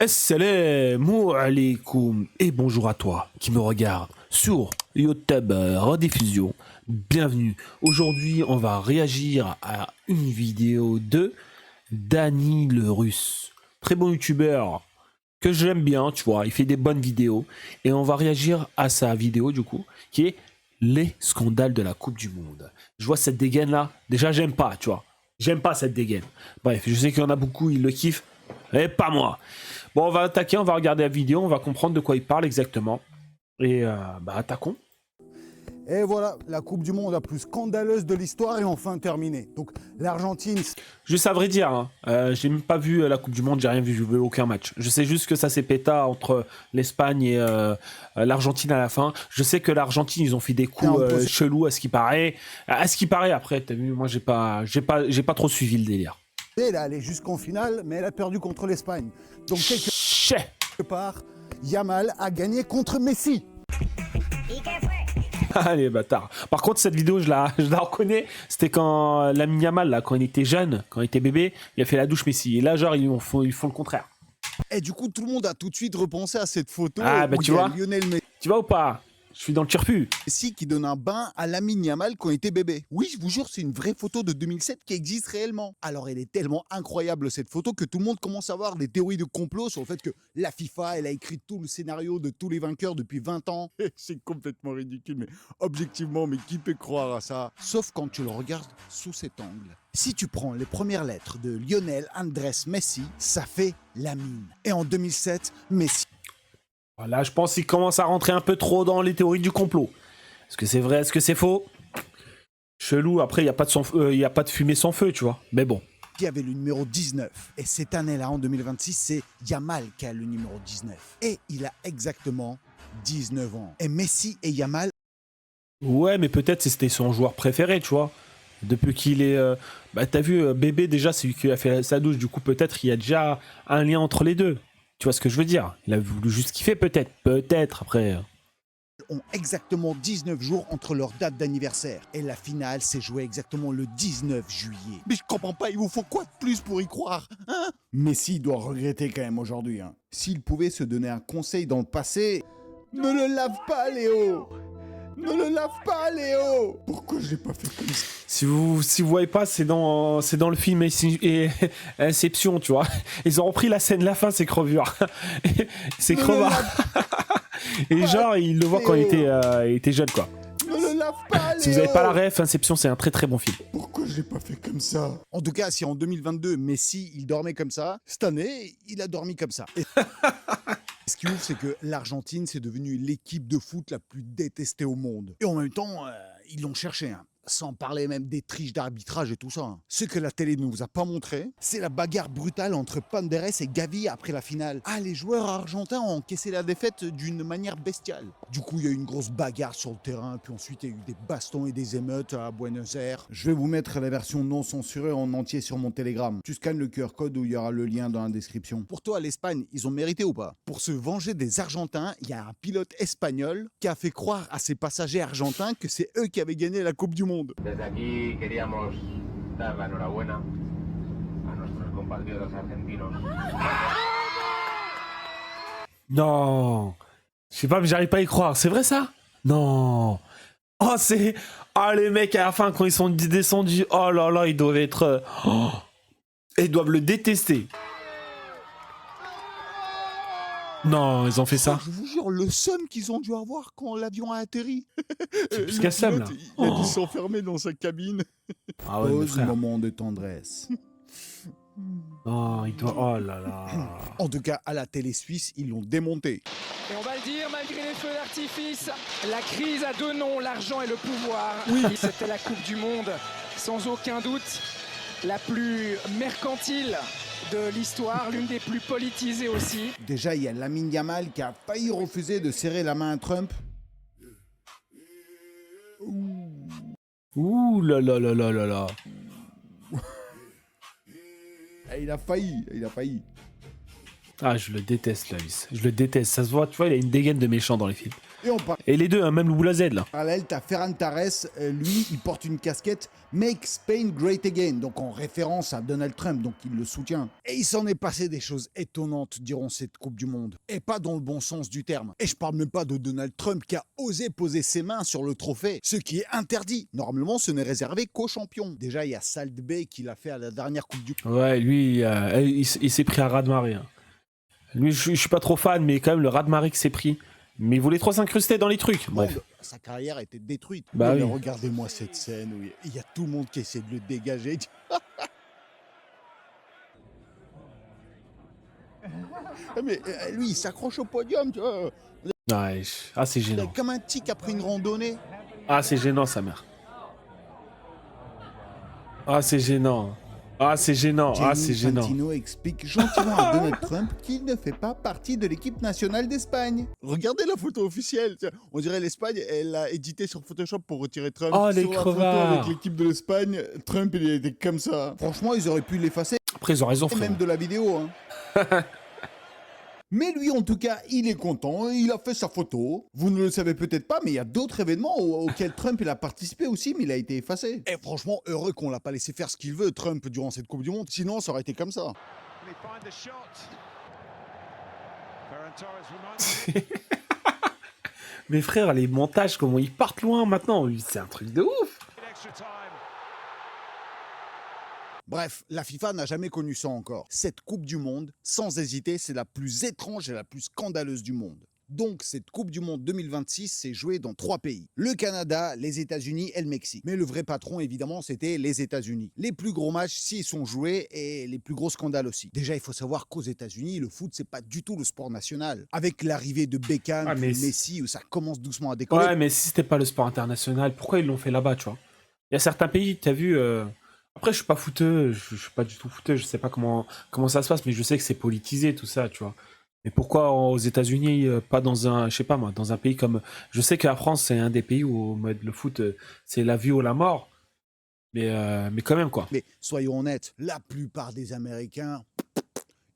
Assalamu alaikum et bonjour à toi qui me regarde sur YouTube Rediffusion. Bienvenue. Aujourd'hui, on va réagir à une vidéo de Danny le Russe. Très bon youtubeur que j'aime bien, tu vois, il fait des bonnes vidéos. Et on va réagir à sa vidéo du coup, qui est les scandales de la Coupe du Monde. Je vois cette dégaine là, déjà j'aime pas, tu vois. J'aime pas cette dégaine. Bref, je sais qu'il y en a beaucoup, ils le kiffent. Et pas moi. Bon, on va attaquer, on va regarder la vidéo, on va comprendre de quoi il parle exactement. Et attaquons. Et voilà, la Coupe du Monde la plus scandaleuse de l'histoire est enfin terminée. Donc l'Argentine... Juste à vrai dire, hein, j'ai même pas vu la Coupe du Monde, j'ai rien vu, je veux aucun match. Je sais juste que ça s'est pété entre l'Espagne et l'Argentine à la fin. Je sais que l'Argentine, ils ont fait des coups chelous à ce qui paraît. À ce qui paraît, après, t'as vu, moi j'ai pas trop suivi le délire. Elle est allée jusqu'en finale, mais elle a perdu contre l'Espagne. Donc quelque part, Yamal a gagné contre Messi. Allez, bâtard. Par contre, cette vidéo, je la reconnais. C'était quand Lamine Yamal, là, quand il était jeune, quand il était bébé, il a fait la douche Messi. Et là, genre, ils font le contraire. Et du coup, tout le monde a tout de suite repensé à cette photo bah, où tu il y a vois, Lionel tu vois ou pas? Je suis dans le turfu. Messi qui donne un bain à Lamine Yamal quand il était bébé. Oui, je vous jure, c'est une vraie photo de 2007 qui existe réellement. Alors, elle est tellement incroyable, cette photo, que tout le monde commence à avoir des théories de complot sur le fait que la FIFA, elle a écrit tout le scénario de tous les vainqueurs depuis 20 ans. C'est complètement ridicule, mais objectivement, mais qui peut croire à ça? Sauf quand tu le regardes sous cet angle. Si tu prends les premières lettres de Lionel Andrés Messi, ça fait Lamine. Et en 2007, Messi... Là, je pense qu'il commence à rentrer un peu trop dans les théories du complot. Est-ce que c'est vrai? Est-ce que c'est faux? Chelou, après, il n'y a pas de fumée sans feu, tu vois. Mais bon. Qui avait le numéro 19. Et cette année-là, en 2026, c'est Yamal qui a le numéro 19. Et il a exactement 19 ans. Et Messi et Yamal... Ouais, mais peut-être c'était son joueur préféré, tu vois. Depuis qu'il est... t'as vu, Bébé, déjà, c'est lui qui a fait sa douche. Du coup, peut-être il y a déjà un lien entre les deux. Tu vois ce que je veux dire? Il a voulu juste kiffer, peut-être. Peut-être, après... ont exactement 19 jours entre leur date d'anniversaire. Et la finale s'est jouée exactement le 19 juillet. Mais je comprends pas, il vous faut quoi de plus pour y croire, hein? Messi doit regretter quand même aujourd'hui, hein. S'il pouvait se donner un conseil dans le passé... Ne le lave pas, Léo! Ne le lave pas, Léo! Pourquoi je l'ai pas fait comme ça? Si vous voyez pas, c'est dans le film Inception, tu vois. Ils ont repris la scène de la fin, ces crevures. Ces crevards. Et genre, il le voit quand il était jeune, quoi. Ne le lave pas, Léo! Si vous avez pas la ref, Inception, c'est un très très bon film. Pourquoi je l'ai pas fait comme ça? En tout cas, si en 2022, Messi, il dormait comme ça, cette année, il a dormi comme ça. Et... Ce qui est ouf, c'est que l'Argentine, c'est devenu l'équipe de foot la plus détestée au monde. Et en même temps, ils l'ont cherché, hein. Sans parler même des triches d'arbitrage et tout ça, hein. Ce que la télé ne vous a pas montré, c'est la bagarre brutale entre Panderes et Gavi après la finale. Ah, les joueurs argentins ont encaissé la défaite d'une manière bestiale. Du coup, il y a eu une grosse bagarre sur le terrain, puis ensuite il y a eu des bastons et des émeutes à Buenos Aires. Je vais vous mettre la version non censurée en entier sur mon Telegram. Tu scannes le QR code où il y aura le lien dans la description. Pour toi, l'Espagne, ils ont mérité ou pas? Pour se venger des Argentins, il y a un pilote espagnol qui a fait croire à ses passagers argentins que c'est eux qui avaient gagné la Coupe du Monde. Desde aquí queríamos dar la enhorabuena a nuestros compatriotas argentinos. Non, je sais pas, mais j'arrive pas à y croire. C'est vrai ça? Non. Oh, c'est... Ah, les mecs, à la fin, quand ils sont descendus, oh là là, ils doivent être... Oh, ils doivent le détester. Non, ils ont fait ça. Je vous jure, le seum qu'ils ont dû avoir quand l'avion a atterri. C'est plus qu'un seum, là. Il a dû s'enfermer dans sa cabine. Ah ouais, mais frère. Moment de tendresse. Oh, il doit... Oh là là. En tout cas, à la télé suisse, ils l'ont démonté. Et on va le dire, malgré les feux d'artifice, la crise a deux noms, l'argent et le pouvoir. Oui. C'était la Coupe du Monde, sans aucun doute, la plus mercantile de l'histoire, l'une des plus politisées aussi. Déjà, il y a Lamine Yamal qui a failli refuser de serrer la main à Trump. Ouh là là là là là là. Il a failli. Ah, je le déteste, Lavis. Je le déteste. Ça se voit, tu vois, il a une dégaine de méchant dans les films. Et on Et les deux, hein, même le Boula Z, là. parallèle, t'as Ferran Torres, lui, il porte une casquette Make Spain Great Again, donc en référence à Donald Trump, donc il le soutient. Et il s'en est passé des choses étonnantes durant cette Coupe du Monde, et pas dans le bon sens du terme. Et je parle même pas de Donald Trump qui a osé poser ses mains sur le trophée, ce qui est interdit. Normalement, ce n'est réservé qu'aux champions. Déjà, il y a Salt Bay qui l'a fait à la dernière Coupe du Monde. Ouais, lui, il s'est pris un raz-de-marée. Hein. Lui, je suis pas trop fan, mais quand même, le raz-de-marée qu'il s'est pris. Mais il voulait trop s'incruster dans les trucs. Bref. Sa carrière était détruite. Bah mais oui. regardez-moi cette scène où il y a tout le monde qui essaie de le dégager. Mais lui, il s'accroche au podium, tu vois. Ouais, ah, c'est gênant. Comme un tic après une randonnée. Ah, c'est gênant, sa mère. Ah, c'est gênant. Ah, c'est gênant. Ah, c'est Gianni gênant. Infantino explique gentiment à Donald Trump qu'il ne fait pas partie de l'équipe nationale d'Espagne. Regardez la photo officielle. Tiens, on dirait l'Espagne, elle l'a édité sur Photoshop pour retirer Trump. Oh, les sur la photo crevards. avec l'équipe de l'Espagne, Trump, il était comme ça. Franchement, ils auraient pu l'effacer. Après, ils ont raison, Et même frère. de la vidéo. Hein. Mais lui, en tout cas, il est content, il a fait sa photo. Vous ne le savez peut-être pas, mais il y a d'autres événements auxquels Trump il a participé aussi, mais il a été effacé. Et franchement, heureux qu'on l'a pas laissé faire ce qu'il veut, Trump, durant cette Coupe du Monde. Sinon, ça aurait été comme ça. Mais frère, les montages, comment ils partent loin maintenant. C'est un truc de ouf. Bref, la FIFA n'a jamais connu ça encore. Cette Coupe du Monde, sans hésiter, c'est la plus étrange et la plus scandaleuse du monde. Donc, cette Coupe du Monde 2026 s'est jouée dans 3 pays. Le Canada, les États-Unis et le Mexique. Mais le vrai patron, évidemment, c'était les États-Unis. Les plus gros matchs s'y sont joués et les plus gros scandales aussi. Déjà, il faut savoir qu'aux États-Unis, le foot, c'est pas du tout le sport national. Avec l'arrivée de Beckham, Ah, mais puis Messi, où ça commence doucement à décoller. Ouais, mais si c'était pas le sport international, pourquoi ils l'ont fait là-bas, tu vois? Il y a certains pays, t'as vu. Après, je suis pas footeux, je suis pas du tout footeux, je sais pas comment ça se passe, mais je sais que c'est politisé tout ça, tu vois. Mais pourquoi aux États-Unis, pas dans un, je sais pas moi, dans un pays comme. Je sais que la France, c'est un des pays où le foot, c'est la vie ou la mort. Mais quand même, quoi. Mais soyons honnêtes, la plupart des Américains,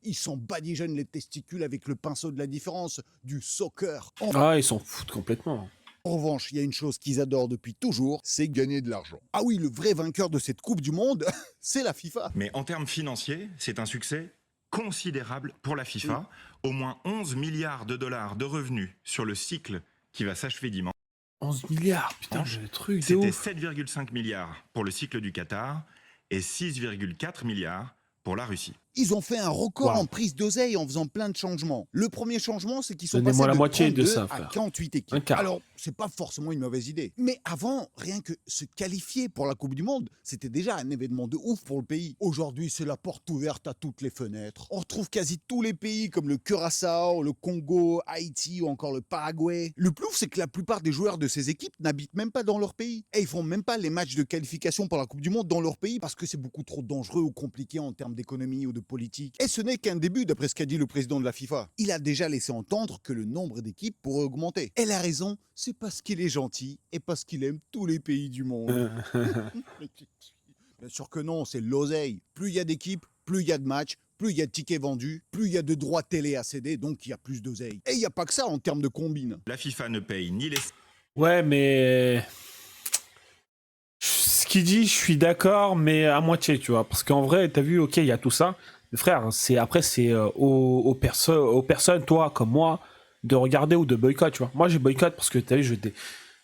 ils s'en badigeonnent les testicules avec le pinceau de la différence, du soccer. Ah, ils s'en foutent complètement. En revanche, il y a une chose qu'ils adorent depuis toujours, c'est gagner de l'argent. Ah oui, le vrai vainqueur de cette Coupe du Monde, c'est la FIFA. Mais en termes financiers, c'est un succès considérable pour la FIFA. Au moins 11 milliards de dollars de revenus sur le cycle qui va s'achever dimanche. 11 milliards, putain, le truc de C'était ouf. 7,5 milliards pour le cycle du Qatar et 6,4 milliards pour la Russie. Ils ont fait un record Wow. en prise d'oseille en faisant plein de changements. Le premier changement, c'est qu'ils sont Donnez-moi passés la de moitié de 32 ça, à frère. 48 équipes. Un quart. Alors, c'est pas forcément une mauvaise idée. Mais avant, rien que se qualifier pour la Coupe du Monde, c'était déjà un événement de ouf pour le pays. Aujourd'hui, c'est la porte ouverte à toutes les fenêtres. On retrouve quasi tous les pays comme le Curaçao, le Congo, Haïti ou encore le Paraguay. Le plus ouf, c'est que la plupart des joueurs de ces équipes n'habitent même pas dans leur pays. Et ils font même pas les matchs de qualification pour la Coupe du Monde dans leur pays parce que c'est beaucoup trop dangereux ou compliqué en termes d'économie ou de politique. Et ce n'est qu'un début d'après ce qu'a dit le président de la FIFA. Il a déjà laissé entendre que le nombre d'équipes pourrait augmenter. Et la raison, c'est parce qu'il est gentil et parce qu'il aime tous les pays du monde. Bien sûr que non, c'est l'oseille. Plus il y a d'équipes, plus il y a de matchs, plus il y a de tickets vendus, plus il y a de droits télé à céder, donc il y a plus d'oseille. Et il n'y a pas que ça en termes de combine. La FIFA ne paye ni les Ouais, mais. Ce qu'il dit, je suis d'accord, mais à moitié, tu vois. Parce qu'en vrai, t'as vu, ok, il y a tout ça. Mais frère, après, c'est aux personnes, toi, comme moi, de regarder ou de boycott, tu vois. Moi, j'ai boycott parce que, t'as vu,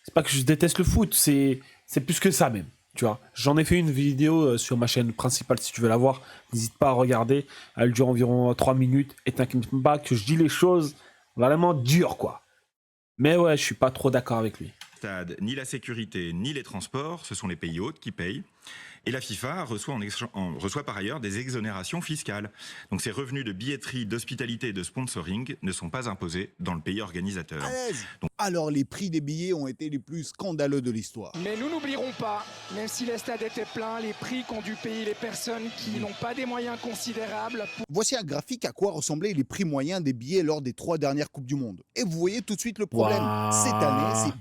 c'est pas que je déteste le foot, c'est plus que ça, même. Tu vois, j'en ai fait une vidéo sur ma chaîne principale, si tu veux la voir, n'hésite pas à regarder. Elle dure environ 3 minutes. Et t'inquiète pas que je dis les choses vraiment dures, quoi. Mais ouais, je suis pas trop d'accord avec lui. stades, ni la sécurité, ni les transports. Ce sont les pays hôtes qui payent. Et la FIFA reçoit par ailleurs des exonérations fiscales. Donc ces revenus de billetterie, d'hospitalité et de sponsoring ne sont pas imposés dans le pays organisateur. À l'aise. Alors les prix des billets ont été les plus scandaleux de l'histoire. Mais nous n'oublierons pas, même si les stades étaient pleins, les prix qu'ont dû payer les personnes qui n'ont pas des moyens considérables. Voici un graphique à quoi ressemblaient les prix moyens des billets lors des 3 dernières Coupes du Monde. Et vous voyez tout de suite le problème. Wow. Cette année, c'est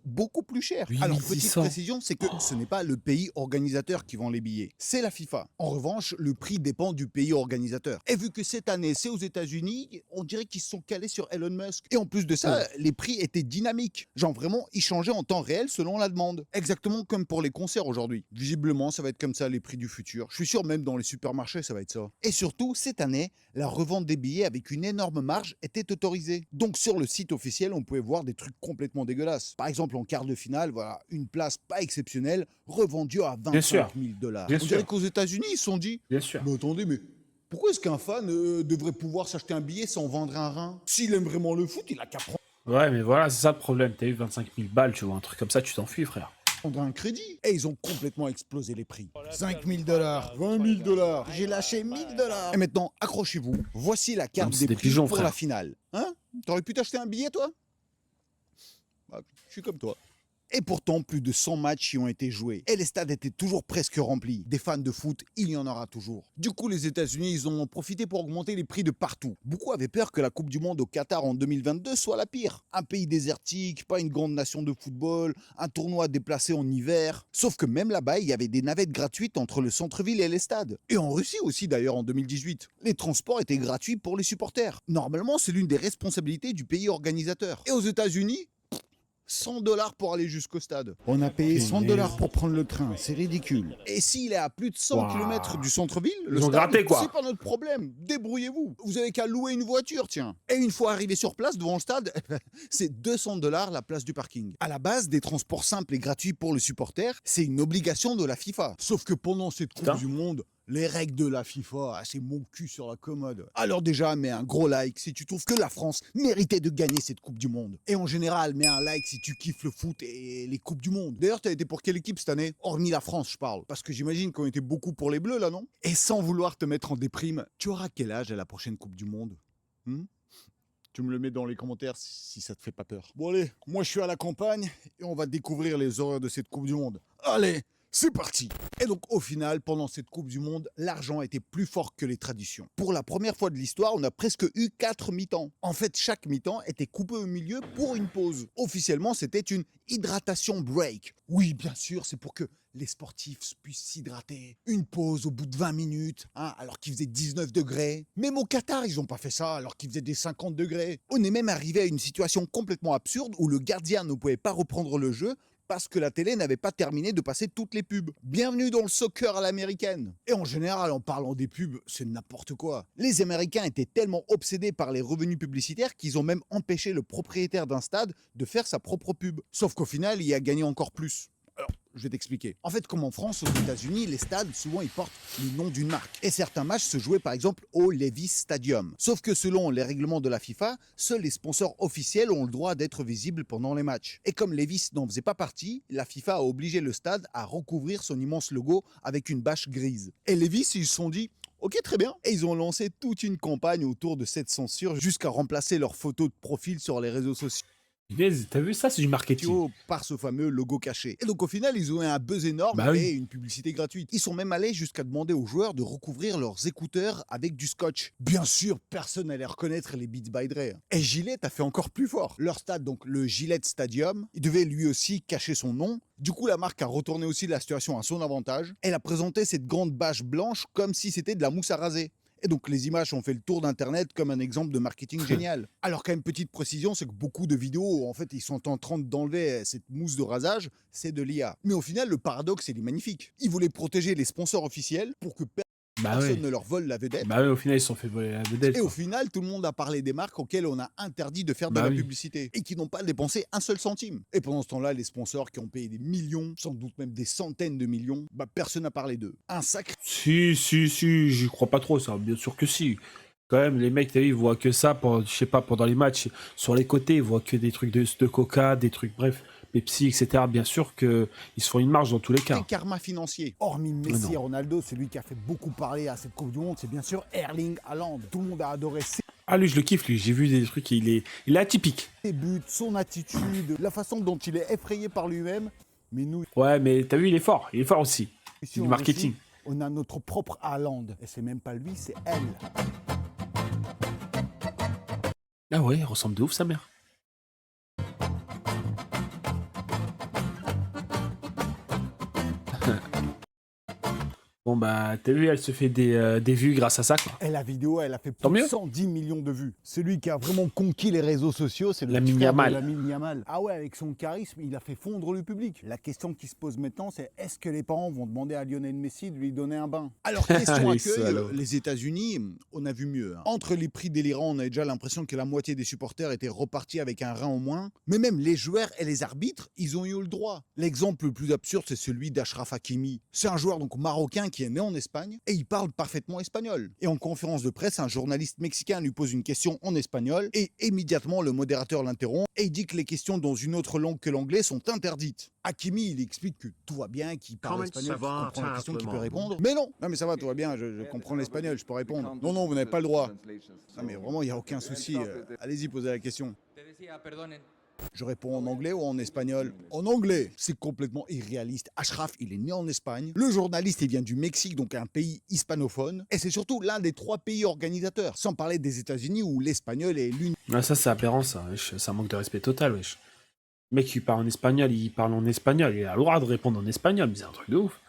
beaucoup plus cher. Oui, Alors mais petite 600. précision, c'est que ce n'est pas le pays organisateur organisateur qui vend les billets, c'est la FIFA. En revanche, le prix dépend du pays organisateur. Et vu que cette année, c'est aux États-Unis, on dirait qu'ils se sont calés sur Elon Musk. Et en plus de ça, les prix étaient dynamiques. Genre vraiment, ils changeaient en temps réel selon la demande. Exactement comme pour les concerts aujourd'hui. Visiblement, ça va être comme ça les prix du futur. Je suis sûr même dans les supermarchés, ça va être ça. Et surtout, cette année, la revente des billets avec une énorme marge était autorisée. Donc sur le site officiel, on pouvait voir des trucs complètement dégueulasses. Par exemple, en quart de finale, voilà, une place pas exceptionnelle, revendue à Bien sûr. 25 000 $. Bien On dirait sûr. qu'aux États-Unis, ils se sont dit, Bien sûr. mais attendez, mais pourquoi est-ce qu'un fan devrait pouvoir s'acheter un billet sans vendre un rein? S'il aime vraiment le foot, il a qu'à Ouais, mais voilà, c'est ça le problème. T'as eu 25 000 balles, tu vois, un truc comme ça, tu t'enfuis, frère. prendre un crédit. Et ils ont complètement explosé les prix. 5 000 $, 20 000 $. J'ai lâché 1 000 $. Et maintenant, accrochez-vous. Voici la carte Non, c'est des des prix pigeons, pour frère. la finale. Hein? T'aurais pu t'acheter un billet, toi? Bah, je suis comme toi. Et pourtant, plus de 100 matchs y ont été joués. Et les stades étaient toujours presque remplis. Des fans de foot, il y en aura toujours. Du coup, les États-Unis, ils en ont profité pour augmenter les prix de partout. Beaucoup avaient peur que la Coupe du Monde au Qatar en 2022 soit la pire. Un pays désertique, pas une grande nation de football, un tournoi déplacé en hiver. Sauf que même là-bas, il y avait des navettes gratuites entre le centre-ville et les stades. Et en Russie aussi, d'ailleurs, en 2018. Les transports étaient gratuits pour les supporters. Normalement, c'est l'une des responsabilités du pays organisateur. Et aux États-Unis, 100 $ pour aller jusqu'au stade. On a payé 100 $ pour prendre le train, c'est ridicule. Et s'il est à plus de 100 Waouh. km du centre-ville, le Ils ont stade, gratté, quoi. c'est pas notre problème. Débrouillez-vous. Vous avez qu'à louer une voiture, tiens. Et une fois arrivé sur place devant le stade, c'est 200 $ la place du parking. À la base, des transports simples et gratuits pour le supporter, c'est une obligation de la FIFA. Sauf que pendant cette Coupe Putain. du Monde, les règles de la FIFA, c'est mon cul sur la commode. Alors déjà, mets un gros like si tu trouves que la France méritait de gagner cette Coupe du Monde. Et en général, mets un like si tu kiffes le foot et les Coupes du Monde. D'ailleurs, t'as été pour quelle équipe cette année? Hormis la France, je parle. Parce que j'imagine qu'on était beaucoup pour les Bleus, là, non? Et sans vouloir te mettre en déprime, tu auras quel âge à la prochaine Coupe du Monde? Tu me le mets dans les commentaires si ça te fait pas peur. Bon allez, moi je suis à la campagne et on va découvrir les horreurs de cette Coupe du Monde. Allez, c'est parti! Et donc au final, pendant cette Coupe du Monde, l'argent était plus fort que les traditions. Pour la première fois de l'histoire, on a presque eu 4 mi-temps. En fait, chaque mi-temps était coupé au milieu pour une pause. Officiellement, c'était une hydratation break. Oui, bien sûr, c'est pour que les sportifs puissent s'hydrater. Une pause au bout de 20 minutes, alors qu'il faisait 19 degrés. Même au Qatar, ils n'ont pas fait ça alors qu'il faisait des 50 degrés. On est même arrivé à une situation complètement absurde où le gardien ne pouvait pas reprendre le jeu parce que la télé n'avait pas terminé de passer toutes les pubs. Bienvenue dans le soccer à l'américaine. Et en général, en parlant des pubs, c'est n'importe quoi. Les Américains étaient tellement obsédés par les revenus publicitaires qu'ils ont même empêché le propriétaire d'un stade de faire sa propre pub. Sauf qu'au final, il a gagné encore plus. Alors, je vais t'expliquer. En fait, comme en France, aux États-Unis, les stades, souvent, ils portent le nom d'une marque. Et certains matchs se jouaient, par exemple, au Levi's Stadium. Sauf que selon les règlements de la FIFA, seuls les sponsors officiels ont le droit d'être visibles pendant les matchs. Et comme Levi's n'en faisait pas partie, la FIFA a obligé le stade à recouvrir son immense logo avec une bâche grise. Et Levi's, ils se sont dit... Ok, très bien. Et ils ont lancé toute une campagne autour de cette censure jusqu'à remplacer leurs photos de profil sur les réseaux sociaux T'as vu ça, c'est du marketing. par ce fameux logo caché. Et donc au final, ils ont eu un buzz énorme Bah oui. et une publicité gratuite. Ils sont même allés jusqu'à demander aux joueurs de recouvrir leurs écouteurs avec du scotch. Bien sûr, personne n'allait reconnaître les Beats by Dre. Et Gillette a fait encore plus fort. Leur stade, donc le Gillette Stadium, il devait lui aussi cacher son nom. Du coup, la marque a retourné aussi la situation à son avantage. Elle a présenté cette grande bâche blanche comme si c'était de la mousse à raser. Et donc les images ont fait le tour d'internet comme un exemple de marketing génial. Alors quand même, petite précision, c'est que beaucoup de vidéos, en fait, ils sont en train d'enlever cette mousse de rasage, c'est de l'IA. Mais au final, le paradoxe, il est magnifique. Ils voulaient protéger les sponsors officiels pour que Bah personne oui. ne leur vole la vedette. Bah oui, au final, ils se sont fait voler la vedette. Et au quoi. final, tout le monde a parlé des marques auxquelles on a interdit de faire de Bah la oui. publicité et qui n'ont pas dépensé un seul centime. Et pendant ce temps-là, les sponsors qui ont payé des millions, sans doute même des centaines de millions, bah personne n'a parlé d'eux. Un sacré Si, j'y crois pas trop, ça. Bien sûr que si. Quand même, les mecs, t'as vu, ils voient que ça, je sais pas, pendant les matchs, sur les côtés, ils voient que des trucs de coca, des trucs, bref, Pepsi, etc. Bien sûr qu'ils se font une marge dans tous les cas. karma financier. Hormis Messi non. et Ronaldo, celui qui a fait beaucoup parler à cette Coupe du Monde, c'est bien sûr Erling Haaland. Tout le monde a adoré Ah, lui, je le kiffe, lui. J'ai vu des trucs, il est atypique. ses buts, son attitude, la façon dont il est effrayé par lui-même. Mais nous, Ouais, mais t'as vu, il est fort aussi. ici, Du en marketing. Russie, on a notre propre Haaland. Et c'est même pas lui, c'est elle. Ah ouais, il ressemble de ouf, sa mère. Bon, bah, t'as vu, elle se fait des vues grâce à ça, quoi. Et la vidéo, elle a fait Tant plus de mieux. 110 millions de vues. Celui qui a vraiment conquis les réseaux sociaux, c'est le Lamine petit frère de Yamal. Lamine Yamal. Ah ouais, avec son charisme, il a fait fondre le public. La question qui se pose maintenant, c'est est-ce que les parents vont demander à Lionel Messi de lui donner un bain? Alors, question Les accueil, salauds. les États-Unis, on a vu mieux. Entre les prix délirants, on avait déjà l'impression que la moitié des supporters étaient repartis avec un rein en moins. Mais même les joueurs et les arbitres, ils ont eu le droit. L'exemple le plus absurde, c'est celui d'Achraf Hakimi. C'est un joueur donc marocain qui est né en Espagne et il parle parfaitement espagnol. Et en conférence de presse, un journaliste mexicain lui pose une question en espagnol et immédiatement le modérateur l'interrompt et il dit que les questions dans une autre langue que l'anglais sont interdites. Hakimi, il explique que tout va bien, qu'il parle espagnol, qu'il comprend la question, qu'il peut répondre. Mais non, mais ça va, tout va bien, je comprends l'espagnol, je peux répondre. Non, vous n'avez pas le droit. Non, mais vraiment, il n'y a aucun souci. Allez-y, posez la question. Je réponds en anglais ou en espagnol? En anglais. C'est complètement irréaliste. Achraf, il est né en Espagne. Le journaliste, il vient du Mexique, donc un pays hispanophone. Et c'est surtout l'un des 3 pays organisateurs. Sans parler des États-Unis où l'espagnol est l'une. Ah, ça, c'est aberrant, ça. Wesh. Ça manque de respect total, wesh. Le mec, il parle en espagnol, il parle en espagnol. Il a le droit de répondre en espagnol, mais c'est un truc de ouf.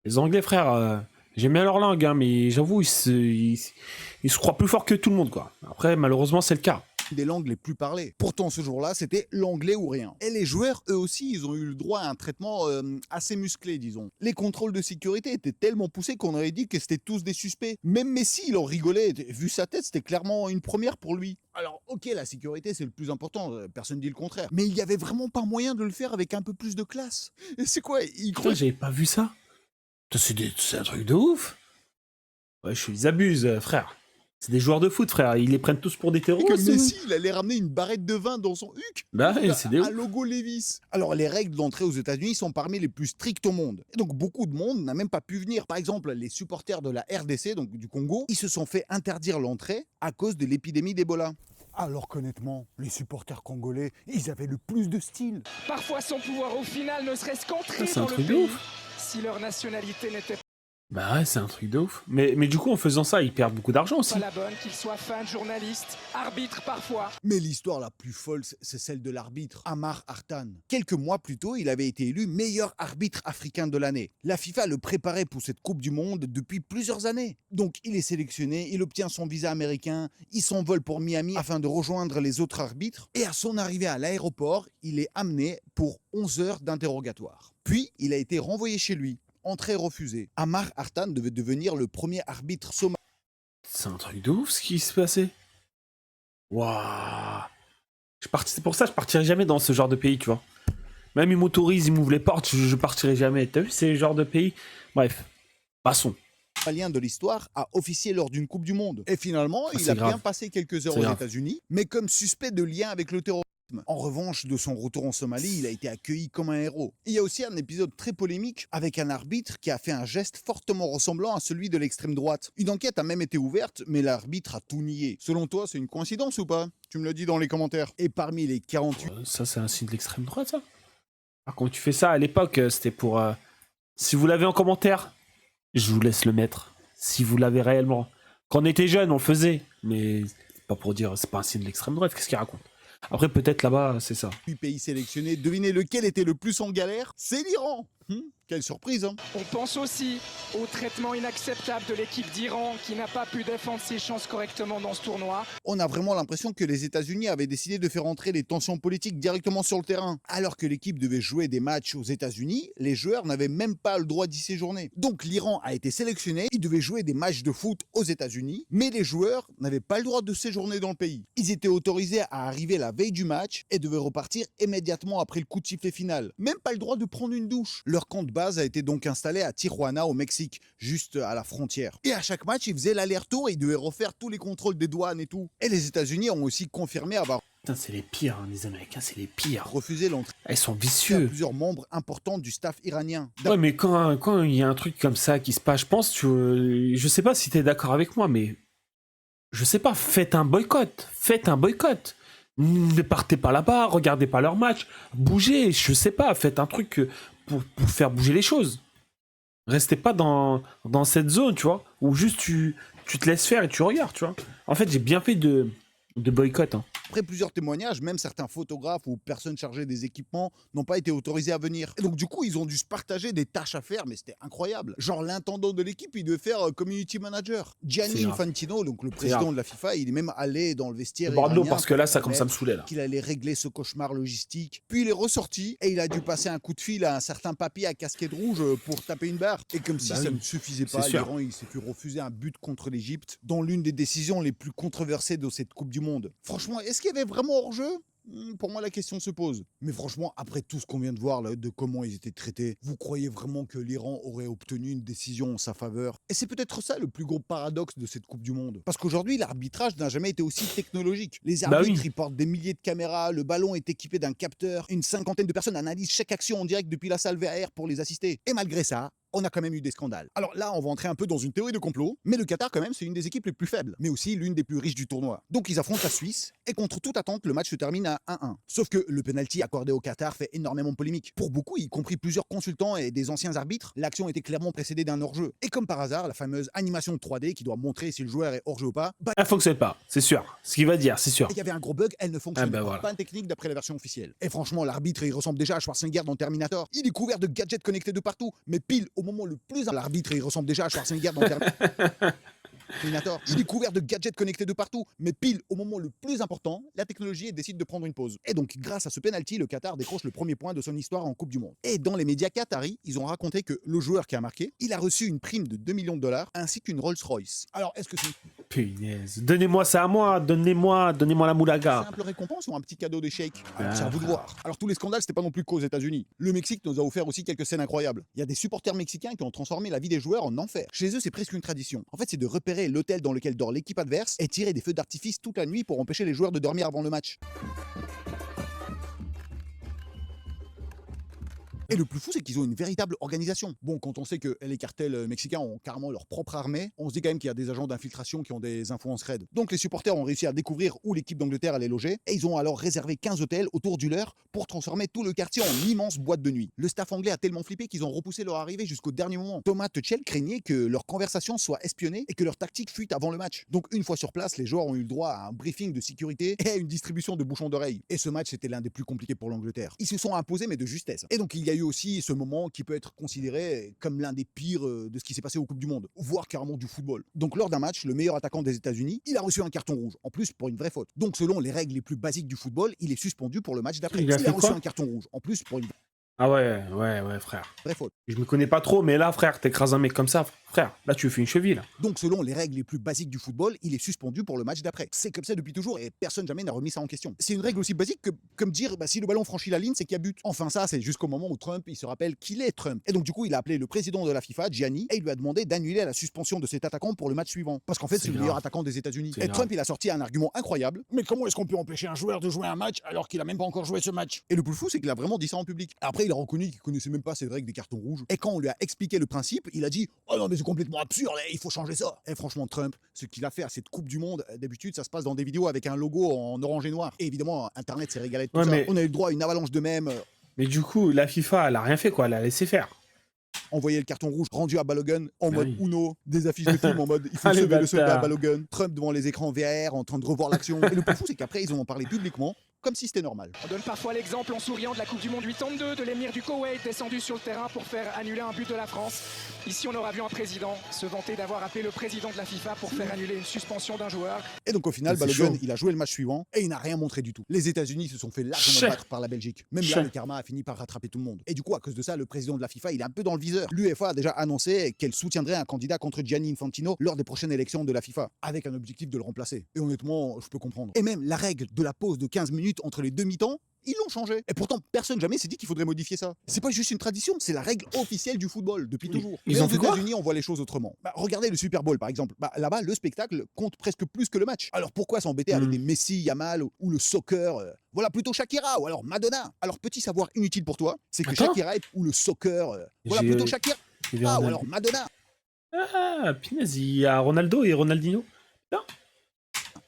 Les Anglais, frère, j'aime bien leur langue, hein, mais j'avoue, ils se croient plus forts que tout le monde, quoi. Après, malheureusement, c'est le cas. Des langues les plus parlées. Pourtant, ce jour-là, c'était l'anglais ou rien. Et les joueurs, eux aussi, ils ont eu le droit à un traitement assez musclé, disons. Les contrôles de sécurité étaient tellement poussés qu'on aurait dit que c'était tous des suspects. Même Messi, il en rigolait. Vu sa tête, c'était clairement une première pour lui. Alors, ok, la sécurité, c'est le plus important. Personne ne dit le contraire. Mais il y avait vraiment pas moyen de le faire avec un peu plus de classe. Et c'est quoi? Il Putain, croit... j'avais pas vu ça. Putain, c'est un truc de ouf. Ouais, ils abusent, frère. C'est des joueurs de foot, frère. Ils les prennent tous pour des que terroristes. Messi, il allait ramener une barrette de vin dans son huc. Bah ouais, c'est des ouf. Un logo Levi's. Alors, les règles d'entrée aux États-Unis sont parmi les plus strictes au monde. Et donc, beaucoup de monde n'a même pas pu venir. Par exemple, les supporters de la RDC, donc du Congo, ils se sont fait interdire l'entrée à cause de l'épidémie d'Ebola. Alors qu'honnêtement, les supporters congolais, ils avaient le plus de style. Parfois sans pouvoir au final, ne serait-ce qu'entrer C'est un dans le truc de pays, ouf. si leur nationalité n'était Bah ouais, c'est un truc de ouf. Mais du coup, en faisant ça, ils perdent beaucoup d'argent aussi. pas la bonne, qu'ils soient fans, journalistes, arbitres parfois. Mais l'histoire la plus folle, c'est celle de l'arbitre, Amar Artan. Quelques mois plus tôt, il avait été élu meilleur arbitre africain de l'année. La FIFA le préparait pour cette Coupe du Monde depuis plusieurs années. Donc il est sélectionné, il obtient son visa américain, il s'envole pour Miami afin de rejoindre les autres arbitres. Et à son arrivée à l'aéroport, il est amené pour 11 heures d'interrogatoire. Puis il a été renvoyé chez lui. Entrée refusée. Amar Artan devait devenir le premier arbitre somalien. C'est un truc de ouf ce qui se passait. Waouh. C'est pour ça que je partirai jamais dans ce genre de pays, tu vois. Même ils m'autorisent, ils m'ouvrent les portes, je partirai jamais. T'as vu, c'est le genre de pays. Bref, passons. De l'histoire a officié lors d'une Coupe du Monde. Et finalement, il c'est a grave. bien passé quelques heures C'est aux grave. États-Unis, mais comme suspect de lien avec le terrorisme. En revanche, de son retour en Somalie, il a été accueilli comme un héros. Il y a aussi un épisode très polémique avec un arbitre qui a fait un geste fortement ressemblant à celui de l'extrême droite. Une enquête a même été ouverte, mais l'arbitre a tout nié. Selon toi, c'est une coïncidence ou pas? Tu me le dis dans les commentaires. Et parmi les 48... Ça, c'est un signe de l'extrême droite, ça. Alors, quand tu fais ça à l'époque, c'était pour. Si vous l'avez en commentaire, je vous laisse le mettre. Si vous l'avez réellement. Quand on était jeune, on le faisait. Mais c'est pas pour dire, c'est pas un signe de l'extrême droite. Qu'est-ce qu'il raconte? Après, peut-être là-bas, c'est ça. 8 pays sélectionnés, devinez lequel était le plus en galère? C'est l'Iran. Quelle surprise, hein? On pense aussi au traitement inacceptable de l'équipe d'Iran qui n'a pas pu défendre ses chances correctement dans ce tournoi. On a vraiment l'impression que les États-Unis avaient décidé de faire entrer les tensions politiques directement sur le terrain. Alors que l'équipe devait jouer des matchs aux États-Unis, les joueurs n'avaient même pas le droit d'y séjourner. Donc l'Iran a été sélectionné, ils devaient jouer des matchs de foot aux États-Unis, mais les joueurs n'avaient pas le droit de séjourner dans le pays. Ils étaient autorisés à arriver la veille du match et devaient repartir immédiatement après le coup de sifflet final. Même pas le droit de prendre une douche. Leur camp de base a été donc installé à Tijuana au Mexique, juste à la frontière. Et à chaque match, ils faisaient l'aller-retour et ils devaient refaire tous les contrôles des douanes et tout. Et les États-Unis ont aussi confirmé avoir Putain, c'est les pires, hein, les Américains, c'est les pires. refusé l'entrée Ils sont à vicieux. plusieurs membres importants du staff iranien. Ouais, mais quand il y a un truc comme ça qui se passe, je pense, je sais pas si t'es d'accord avec moi, mais je sais pas, faites un boycott. Faites un boycott. Ne partez pas là-bas, regardez pas leur match, bougez, je sais pas, faites un truc pour faire bouger les choses. Restez pas dans cette zone, tu vois, où juste tu te laisses faire et tu regardes, tu vois. En fait, j'ai bien fait de boycott, hein. Après plusieurs témoignages, même certains photographes ou personnes chargées des équipements n'ont pas été autorisés à venir. Et donc du coup, ils ont dû se partager des tâches à faire, mais c'était incroyable. Genre l'intendant de l'équipe, il devait faire community manager. Gianni Infantino, donc le président de la FIFA, il est même allé dans le vestiaire Bordeaux, iranien parce que là, ça pour commence à me promettre saouler là. qu'il allait régler ce cauchemar logistique. Puis il est ressorti et il a dû passer un coup de fil à un certain papy à casquette rouge pour taper une barre. Et comme si Bah ça oui, ne suffisait c'est pas, sûr. l'Iran il s'est fait refuser un but contre l'Égypte dans l'une des décisions les plus controversées de cette Coupe du Monde. Franchement, est-ce qu'il y avait vraiment hors-jeu ? Pour moi, la question se pose. Mais franchement, après tout ce qu'on vient de voir là, de comment ils étaient traités, vous croyez vraiment que l'Iran aurait obtenu une décision en sa faveur? Et c'est peut-être ça le plus gros paradoxe de cette Coupe du Monde. Parce qu'aujourd'hui, l'arbitrage n'a jamais été aussi technologique. Les Bah arbitres, oui. ils portent des milliers de caméras, le ballon est équipé d'un capteur, une cinquantaine de personnes analysent chaque action en direct depuis la salle VR pour les assister. Et malgré ça, on a quand même eu des scandales. Alors là, on va entrer un peu dans une théorie de complot, mais le Qatar, quand même, c'est une des équipes les plus faibles, mais aussi l'une des plus riches du tournoi. Donc ils affrontent la Suisse, et contre toute attente, le match se termine à 1-1. Sauf que le penalty accordé au Qatar fait énormément de polémique. Pour beaucoup, y compris plusieurs consultants et des anciens arbitres, l'action était clairement précédée d'un hors-jeu. Et comme par hasard, la fameuse animation 3D qui doit montrer si le joueur est hors-jeu ou pas, bah, Elle fonctionne pas, c'est sûr. Ce qu'il va dire, c'est sûr. il y avait un gros bug, elle ne fonctionne Ah bah pas. voilà. Pas technique d'après la version officielle. Et franchement, l'arbitre, il ressemble déjà à Schwarzenegger dans Terminator. Il est couvert de gadgets connectés de partout, mais pile au moment le plus... L'arbitre, il ressemble déjà à Schwarzenegger dans Terminator. Il est couvert de gadgets connectés de partout, mais pile au moment le plus important, la technologie décide de prendre une pause. Et donc, grâce à ce penalty, le Qatar décroche le premier point de son histoire en Coupe du Monde. Et dans les médias qataris, ils ont raconté que le joueur qui a marqué, il a reçu une prime de 2 millions de dollars ainsi qu'une Rolls-Royce. Alors, est-ce que c'est Punaise. Donnez-moi ça à moi, donnez-moi la une moulaga. simple récompense ou un petit cadeau d'échec? Ah, C'est à vous de frère. voir. Alors, tous les scandales, c'était pas non plus qu'aux États-Unis. Le Mexique nous a offert aussi quelques scènes incroyables. Il y a des supporters mexicains qui ont transformé la vie des joueurs en enfer. Chez eux, c'est presque une tradition. En fait, c'est de repérer l'hôtel dans lequel dort l'équipe adverse et tirer des feux d'artifice toute la nuit pour empêcher les joueurs de dormir avant le match. Et le plus fou, c'est qu'ils ont une véritable organisation. Bon, quand on sait que les cartels mexicains ont carrément leur propre armée, on se dit quand même qu'il y a des agents d'infiltration qui ont des infos en secret. Donc les supporters ont réussi à découvrir où l'équipe d'Angleterre allait loger, et ils ont alors réservé 15 hôtels autour du leur pour transformer tout le quartier en immense boîte de nuit. Le staff anglais a tellement flippé qu'ils ont repoussé leur arrivée jusqu'au dernier moment. Thomas Tuchel craignait que leur conversation soit espionnée et que leur tactique fuite avant le match. Donc une fois sur place, les joueurs ont eu le droit à un briefing de sécurité et à une distribution de bouchons d'oreilles. Et ce match était l'un des plus compliqués pour l'Angleterre. Ils se sont imposés mais de justesse. Et donc il y a eu aussi ce moment qui peut être considéré comme l'un des pires de ce qui s'est passé aux Coupes du Monde, voire carrément du football. Donc lors d'un match, le meilleur attaquant des États-Unis, il a reçu un carton rouge, en plus pour une vraie faute. Donc selon les règles les plus basiques du football, il est suspendu pour le match d'après. Il a fait reçu quoi un carton rouge, en plus pour une Ah ouais, frère. vraie faute. Je me connais pas trop, mais là, frère, t'écrases un mec comme ça, frère. Là, tu lui fais une cheville. Donc selon les règles les plus basiques du football, il est suspendu pour le match d'après. C'est comme ça depuis toujours et personne jamais n'a remis ça en question. C'est une règle aussi basique que comme dire si le ballon franchit la ligne, c'est qu'il y a but. Enfin ça, c'est jusqu'au moment où Trump, il se rappelle qu'il est Trump. Et donc du coup, il a appelé le président de la FIFA, Gianni, et il lui a demandé d'annuler la suspension de cet attaquant pour le match suivant. Parce qu'en fait, C'est c'est le grave. meilleur attaquant des États-Unis. C'est Et grave. Trump, il a sorti un argument incroyable. Mais comment est-ce qu'on peut empêcher un joueur de jouer un match alors qu'il a même pas encore joué ce match? Et le plus fou, c'est qu'il a vraiment dit ça en public. Après, il a reconnu qu'il connaissait même pas ces règles des cartons rouges. Et quand on lui a expliqué le principe, il a dit "Oh non, mais c'est complètement absurde, il faut changer ça." Et franchement, Trump, ce qu'il a fait à cette Coupe du Monde, d'habitude, ça se passe dans des vidéos avec un logo en orange et noir. Et évidemment, Internet s'est régalé de tout Ouais, ça. mais- On a eu le droit à une avalanche de mèmes. Mais du coup, la FIFA, elle a rien fait, quoi. Elle a laissé faire. Envoyer le carton rouge rendu à Balogun en mode Oui. Uno, des affiches de films en mode il faut Allez, sauver le soldat à bâtard. Balogun, Trump devant les écrans VR en train de revoir l'action. Et le plus fou, c'est qu'après, ils en ont parlé publiquement, comme si c'était normal. On donne parfois l'exemple en souriant de la Coupe du Monde 82 de l'émir du Koweït descendu sur le terrain pour faire annuler un but de la France. Ici, on aura vu un président se vanter d'avoir appelé le président de la FIFA pour faire annuler une suspension d'un joueur. Et donc au final, C'est Balogun, chaud. il a joué le match suivant et il n'a rien montré du tout. Les États-Unis se sont fait largement Chais. battre par la Belgique. Même Chais. là, le karma a fini par rattraper tout le monde. Et du coup, à cause de ça, le président de la FIFA, il est un peu dans le viseur. L'UEFA a déjà annoncé qu'elle soutiendrait un candidat contre Gianni Infantino lors des prochaines élections de la FIFA, avec un objectif de le remplacer. Et honnêtement, je peux comprendre. Et même la règle de la pause de 15 minutes entre les deux mi-temps, ils l'ont changé. Et pourtant, personne jamais s'est dit qu'il faudrait modifier ça. C'est pas juste une tradition, c'est la règle officielle du football depuis toujours. Ils Mais ont aux fait quoi? États-Unis, on voit les choses autrement. Regardez le Super Bowl par exemple. Là-bas, le spectacle compte presque plus que le match. Alors pourquoi s'embêter avec des Messi, Yamal ou le soccer Voilà plutôt Shakira ou alors Madonna. Alors petit savoir inutile pour toi, c'est que Attends. Shakira ou le soccer, voilà J'ai- plutôt Shakira Il y avait ou Ronaldo. alors Madonna. Ah, punaise, il y a Ronaldo et Ronaldinho.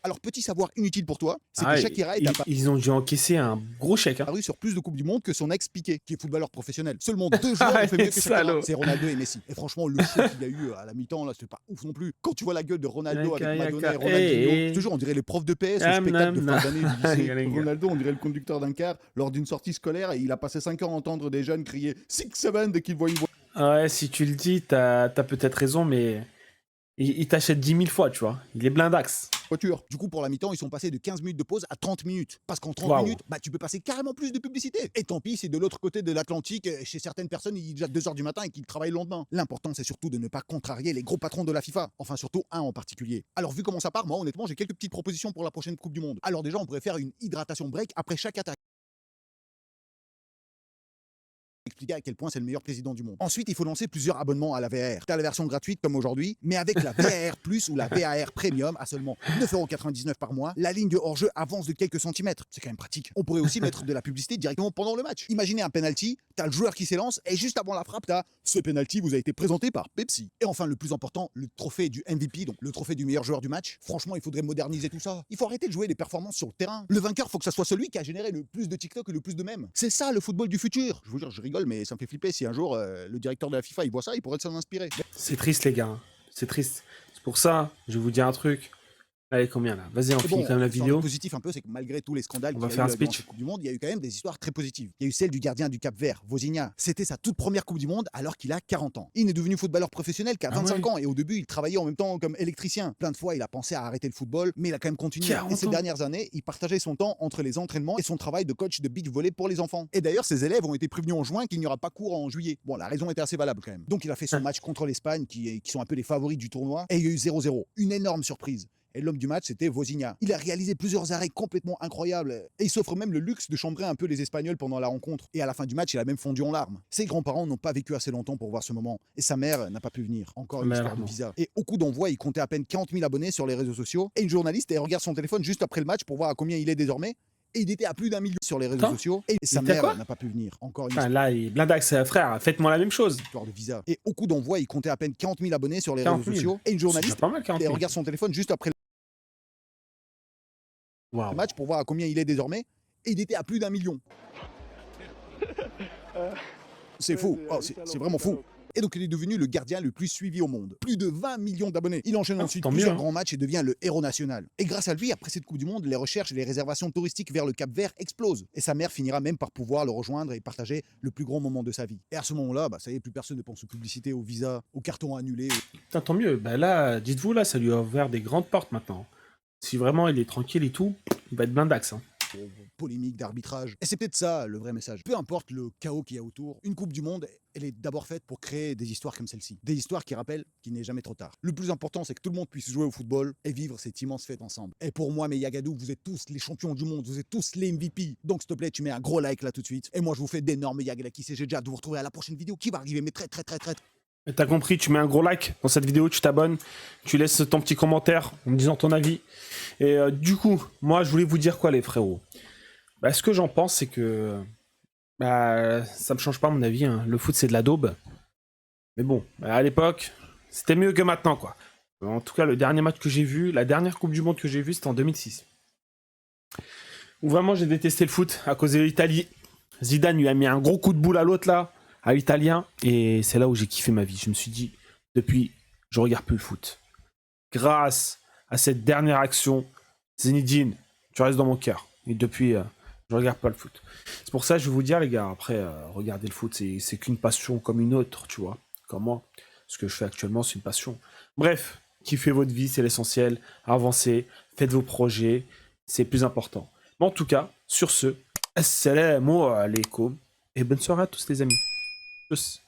Alors, petit savoir inutile pour toi, c'est Ah, que Shakira est ils ont dû encaisser un gros chèque. Hein. apparue sur plus de Coupes du Monde que son ex Piqué, qui est footballeur professionnel. Seulement 2 joueurs ont fait mieux que Shakira. Salaud. C'est Ronaldo et Messi. Et franchement, le show qu'il y a eu à la mi-temps, là, c'est pas ouf non plus. Quand tu vois la gueule de Ronaldo avec Madonna et Ronaldinho, je te jure, on dirait les profs de PS au spectacle de fin d'année du lycée. Ronaldo, on dirait le conducteur d'un car lors d'une sortie scolaire et il a passé 5 ans à entendre des jeunes crier 6-7 dès qu'ils voient une Ouais, si tu le dis, t'as peut-être raison, mais il t'achète 10 000 fois, tu vois. Il est blindax. voiture. Du coup, pour la mi-temps, ils sont passés de 15 minutes de pause à 30 minutes. Parce qu'en 30 Waouh. minutes, bah, tu peux passer carrément plus de publicité. Et tant pis, c'est de l'autre côté de l'Atlantique, chez certaines personnes, il est déjà 2h du matin et qu'ils travaillent le lendemain. L'important, c'est surtout de ne pas contrarier les gros patrons de la FIFA. Enfin, surtout un en particulier. Alors, vu comment ça part, moi, honnêtement, j'ai quelques petites propositions pour la prochaine Coupe du Monde. Alors, déjà, on pourrait faire une hydratation break après chaque attaque. Expliquer à quel point c'est le meilleur président du monde. Ensuite, il faut lancer plusieurs abonnements à la VAR. T'as la version gratuite comme aujourd'hui, mais avec la VAR Plus ou la VAR Premium à seulement 9,99 € par mois, la ligne de hors-jeu avance de quelques centimètres. C'est quand même pratique. On pourrait aussi mettre de la publicité directement pendant le match. Imaginez un penalty, t'as le joueur qui s'élance et juste avant la frappe, t'as ce penalty vous a été présenté par Pepsi. Et enfin, le plus important, le trophée du MVP, donc le trophée du meilleur joueur du match. Franchement, il faudrait moderniser tout ça. Il faut arrêter de jouer les performances sur le terrain. Le vainqueur, faut que ça soit celui qui a généré le plus de TikTok et le plus de mèmes. C'est ça le football du futur. Je vous jure, je rigole, mais ça me fait flipper. Si un jour le directeur de la FIFA il voit ça, il pourrait s'en inspirer. C'est triste, les gars. C'est triste. C'est pour ça, je vais vous dire un truc. Allez, combien là? Vas-y, on Mais finit quand même la sur vidéo. le positif un peu, c'est que malgré tous les scandales On qu'il va y a faire eu un dans speech. cette Coupe du Monde, il y a eu quand même des histoires très positives. Il y a eu celle du gardien du Cap-Vert, Vozinha. C'était sa toute première Coupe du Monde alors qu'il a 40 ans. Il est devenu footballeur professionnel qu'à 25 ans et au début, il travaillait en même temps comme électricien. Plein de fois, il a pensé à arrêter le football, mais il a quand même continué. 40 Et ces ans. dernières années, il partageait son temps entre les entraînements et son travail de coach de beach volley pour les enfants. Et d'ailleurs, ses élèves ont été prévenus en juin qu'il n'y aura pas cours en juillet. Bon, la raison était assez valable quand même. Donc il a fait son match contre l'Espagne, qui sont un peu les favoris du tournoi, et il y a eu 0-0. Une énorme surprise. Et l'homme du match, c'était Vozinha. Il a réalisé plusieurs arrêts complètement incroyables. Et il s'offre même le luxe de chambrer un peu les Espagnols pendant la rencontre. Et à la fin du match, il a même fondu en larmes. Ses grands-parents n'ont pas vécu assez longtemps pour voir ce moment. Et sa mère n'a pas pu venir. Encore une Merde. histoire de visa. Et au coup d'envoi, il comptait à peine 40 000 abonnés sur les réseaux sociaux. Et une journaliste, elle regarde son téléphone juste après le match pour voir à combien il est désormais. Et il était à plus d'1 million sur les réseaux Attends. sociaux. Et sa Il était à quoi mère n'a pas pu venir. Encore une Enfin, là, blindax, frère, faites-moi la même chose. histoire de visa. Et au coup d'envoi, il comptait à peine 40 000 abonnés sur les 40 réseaux 000. sociaux. Et une C'est déjà journaliste, pas mal, 40 elle 000. regarde son téléphone juste après Waouh. le match pour voir à combien il est désormais. Et il était à plus d'1 million. C'est fou. Oh, c'est vraiment fou. Et donc il est devenu le gardien le plus suivi au monde. Plus de 20 millions d'abonnés. Il enchaîne ensuite tant mieux, plusieurs hein. grands matchs et devient le héros national. Et grâce à lui, après cette Coupe du Monde, les recherches et les réservations touristiques vers le Cap-Vert explosent. Et sa mère finira même par pouvoir le rejoindre et partager le plus grand moment de sa vie. Et à ce moment-là, bah, ça y est, plus personne ne pense aux publicités, aux visas, aux cartons annulés. Putain, tant mieux. Bah là, dites-vous, là, ça lui a ouvert des grandes portes maintenant. Si vraiment il est tranquille et tout, il va être blindax. Hein. Aux polémiques d'arbitrage. Et c'est peut-être ça le vrai message. Peu importe le chaos qu'il y a autour, une Coupe du Monde, elle est d'abord faite pour créer des histoires comme celle-ci. Des histoires qui rappellent qu'il n'est jamais trop tard. Le plus important, c'est que tout le monde puisse jouer au football et vivre cette immense fête ensemble. Et pour moi, mes Yagadou, vous êtes tous les champions du monde, vous êtes tous les MVP. Donc s'il te plaît, tu mets un gros like là tout de suite. Et moi, je vous fais d'énormes Yagadaki. J'ai déjà hâte de vous retrouver à la prochaine vidéo qui va arriver, mais très. Et t'as compris, tu mets un gros like dans cette vidéo, tu t'abonnes, tu laisses ton petit commentaire en me disant ton avis. Et du coup, moi, je voulais vous dire quoi, les frérots? Bah, ce que j'en pense, c'est que bah, ça me change pas mon avis. Hein. Le foot, c'est de la daube. Mais bon, à l'époque, c'était mieux que maintenant, quoi. En tout cas, le dernier match que j'ai vu, la dernière Coupe du Monde que j'ai vue, c'était en 2006. Où vraiment, j'ai détesté le foot à cause de l'Italie. Zidane lui a mis un gros coup de boule à l'autre, là, à l'Italien. Et c'est là où j'ai kiffé ma vie. Je me suis dit, depuis, je regarde plus le foot. Grâce à cette dernière action, Zinedine, tu restes dans mon cœur. Et depuis, je regarde pas le foot. C'est pour ça que je vais vous dire, les gars, après, regarder le foot, c'est qu'une passion comme une autre, tu vois. Comme moi. Ce que je fais actuellement, c'est une passion. Bref, kiffez votre vie, c'est l'essentiel. Avancez, faites vos projets, c'est plus important. Mais en tout cas, sur ce, assalamu alaikum et bonne soirée à tous, les amis. Tchuss.